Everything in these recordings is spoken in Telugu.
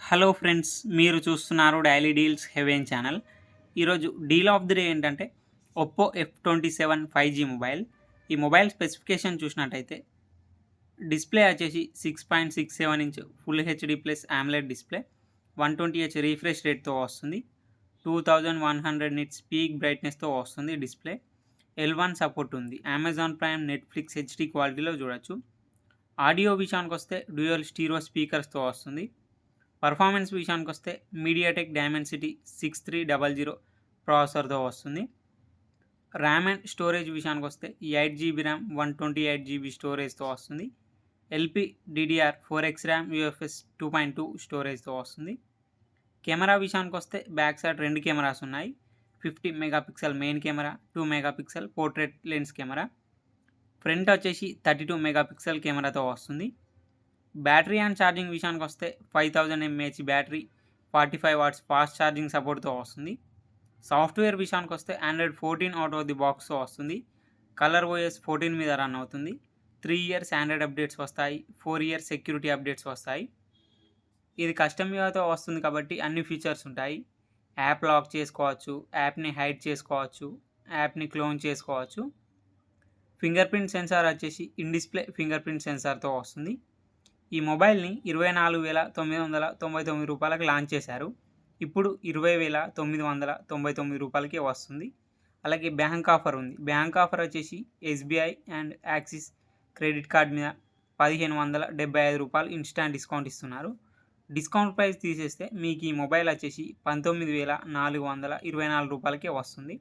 హలో ఫ్రెండ్స్, మీరు చూస్తున్నారు డైలీ డీల్స్ హెవెన్ ఛానల్. ఈరోజు డీల్ ఆఫ్ ది డే ఏంటంటే ఒప్పో F27 5G మొబైల్. ఈ మొబైల్ స్పెసిఫికేషన్ చూసినట్టయితే డిస్ప్లే వచ్చేసి 6.67 inch full HD plus AMOLED display, 120Hz refresh రేట్తో వస్తుంది. 2100 నిట్స్ పీక్ బ్రైట్నెస్తో వస్తుంది డిస్ప్లే. L1 సపోర్ట్ ఉంది. అమెజాన్ ప్రైమ్, నెట్ఫ్లిక్స్ హెచ్డి క్వాలిటీలో చూడొచ్చు. ఆడియో విషయానికి వస్తే డ్యూయల్ స్టీరియో స్పీకర్స్తో వస్తుంది. పర్ఫార్మెన్స్ విషయానికి వస్తే మీడియాటెక్ డైమెన్సిటీ 6300 ప్రాసెసర్తో వస్తుంది. ర్యామ్ అండ్ స్టోరేజ్ విషయానికి వస్తే 8GB ర్యామ్, 128GB స్టోరేజ్తో వస్తుంది. LPDDR4X ర్యామ్, UFS 2.2 స్టోరేజ్తో వస్తుంది. కెమెరా విషయానికి వస్తే బ్యాక్ సైడ్ 2 కెమెరాస్ ఉన్నాయి. 50 megapixel main camera, 2 megapixel portrait lens camera. Front వచ్చేసి 32 మెగాపిక్సెల్ కెమెరాతో వస్తుంది. బ్యాటరీ అండ్ ఛార్జింగ్ విషయానికి వస్తే 5000 mAh battery, 45 watts fast charging సపోర్ట్తో వస్తుంది. సాఫ్ట్వేర్ విషయానికి వస్తే Android 14 అవుట్ ఆఫ్ ది బాక్స్తో వస్తుంది. కలర్ OS 14 మీద రన్ అవుతుంది. 3 ఇయర్స్ ఆండ్రాయిడ్ అప్డేట్స్ వస్తాయి, 4 ఇయర్స్ సెక్యూరిటీ అప్డేట్స్ వస్తాయి. ఇది కస్టమ్ యూఐతో వస్తుంది కాబట్టి అన్ని ఫీచర్స్ ఉంటాయి. యాప్ లాక్ చేసుకోవచ్చు, యాప్ని హైడ్ చేసుకోవచ్చు, యాప్ని క్లోన్ చేసుకోవచ్చు. ఫింగర్ ప్రింట్ సెన్సార్ వచ్చేసి ఇన్ డిస్ప్లే ఫింగర్ ప్రింట్ సెన్సార్తో వస్తుంది. ఈ మొబైల్ని 24,999 రూపాయలకి లాంచ్ చేశారు. ఇప్పుడు 20,999 రూపాయలకి వస్తుంది. అలాగే బ్యాంక్ ఆఫర్ ఉంది. బ్యాంక్ ఆఫర్ వచ్చేసి SBI and axis credit card మీద 1,575 రూపాయలు ఇన్స్టాంట్ డిస్కౌంట్ ఇస్తున్నారు. డిస్కౌంట్ ప్రైస్ తీసేస్తే మీకు ఈ మొబైల్ వచ్చేసి 19,424 రూపాయలకే వస్తుంది.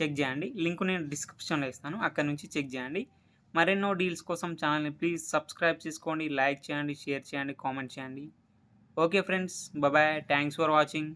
చెక్ చేయండి. లింక్ నేను డిస్క్రిప్షన్లో ఇస్తాను, అక్కడ నుంచి చెక్ చేయండి. మరెన్నో డీల్స్ కోసం ఛానల్ని ప్లీజ్ సబ్స్క్రైబ్ చేసుకోండి, లైక్ చేయండి, షేర్ చేయండి, కామెంట్ చేయండి. Okay friends, bye. Thanks for watching.